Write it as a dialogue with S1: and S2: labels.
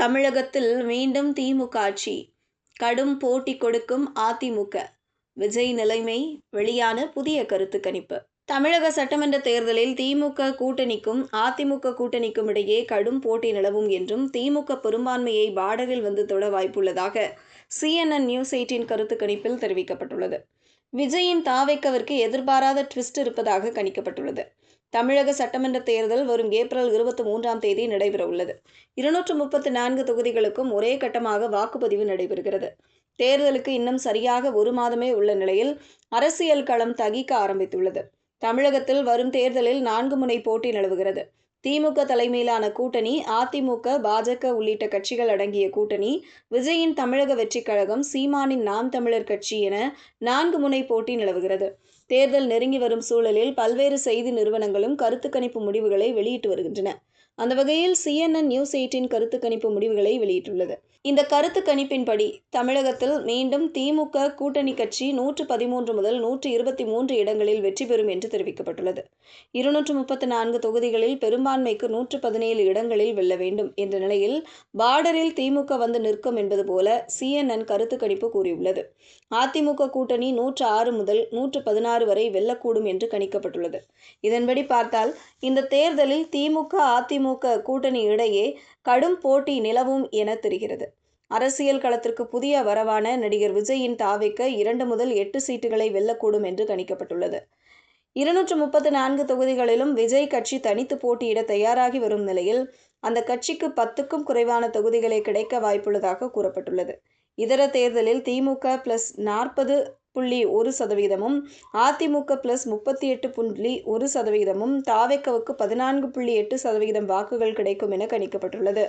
S1: தமிழகத்தில் மீண்டும் திமுக ஆட்சி, கடும் போட்டி கொடுக்கும் அதிமுக. விஜய் நிலைமை வெளியான புதிய கருத்து கணிப்பு. தமிழக சட்டமன்ற தேர்தலில் திமுக கூட்டணிக்கும் அதிமுக கூட்டணிக்கும் இடையே கடும் போட்டி நிலவும் என்றும், திமுக பெரும்பான்மையை பார்டரில் வந்து தொட வாய்ப்புள்ளதாக CNN நியூஸ் 18 கருத்து கணிப்பில் தெரிவிக்கப்பட்டுள்ளது. விஜயின் தாவேக்காவிற்கு எதிர்பாராத ட்விஸ்ட் இருப்பதாக கணிக்கப்பட்டுள்ளது. தமிழக சட்டமன்ற தேர்தல் வரும் ஏப்ரல் 23ஆம் தேதி நடைபெறவுள்ளது. 234 தொகுதிகளுக்கும் ஒரே கட்டமாக வாக்குப்பதிவு நடைபெறுகிறது. தேர்தலுக்கு இன்னும் சரியாக ஒரு மாதமே உள்ள நிலையில் அரசியல் களம் தகிக்க ஆரம்பித்துள்ளது. தமிழகத்தில் வரும் தேர்தலில் 4 முனை போட்டி நிலவுகிறது. திமுக தலைமையிலான கூட்டணி, அதிமுக, பாஜக உள்ளிட்ட கட்சிகள் அடங்கிய கூட்டணி, விஜயின் தமிழக வெற்றிக் கழகம், சீமானின் நாம் தமிழர் கட்சி என 4 முனை போட்டி நிலவுகிறது. தேர்தல் நெருங்கி வரும் சூழலில் பல்வேறு செய்தி நிறுவனங்களும் கருத்து கணிப்பு முடிவுகளை வெளியிட்டு வருகின்றன. அந்த வகையில் CNN நியூஸ் 18 கருத்து கணிப்பு முடிவுகளை வெளியிட்டுள்ளது. இந்த கருத்து கணிப்பின்படி தமிழகத்தில் மீண்டும் திமுக கூட்டணி கட்சி 113 முதல் 123 இடங்களில் வெற்றி பெறும் என்று தெரிவிக்கப்பட்டுள்ளது. 234 தொகுதிகளில் பெரும்பான்மைக்கு 117 இடங்களில் வெல்ல வேண்டும் என்ற நிலையில் பார்டரில் திமுக வந்து நிற்கும் என்பது போல CNN கருத்து கணிப்பு கூறியுள்ளது. அதிமுக கூட்டணி 106 முதல் 116 வரை வெல்லக்கூடும் என்று கணிக்கப்பட்டுள்ளது. இதன்படி பார்த்தால் இந்த தேர்தலில் திமுக, அதிமுக கூட்டணி இடையே கடும் போட்டி நிலவும் என தெரிகிறது. அரசியல் களத்திற்கு புதிய வரவான நடிகர் விஜயின் தாவேக்கா 2 முதல் 8 சீட்டுகளை வெல்லக்கூடும் என்று கணிக்கப்பட்டுள்ளது. 234 தொகுதிகளிலும் விஜய் கட்சி தனித்து போட்டியிட தயாராகி வரும் நிலையில் அந்த கட்சிக்கு 10க்கும் குறைவான தொகுதிகளே கிடைக்க வாய்ப்புள்ளதாக கூறப்பட்டுள்ளது. இதர தேர்தலில் திமுக +40.1%, அதிமுக +38.1%, தாவேக்காவுக்கு 14.8% வாக்குகள் கிடைக்கும் என கணிக்கப்பட்டுள்ளது.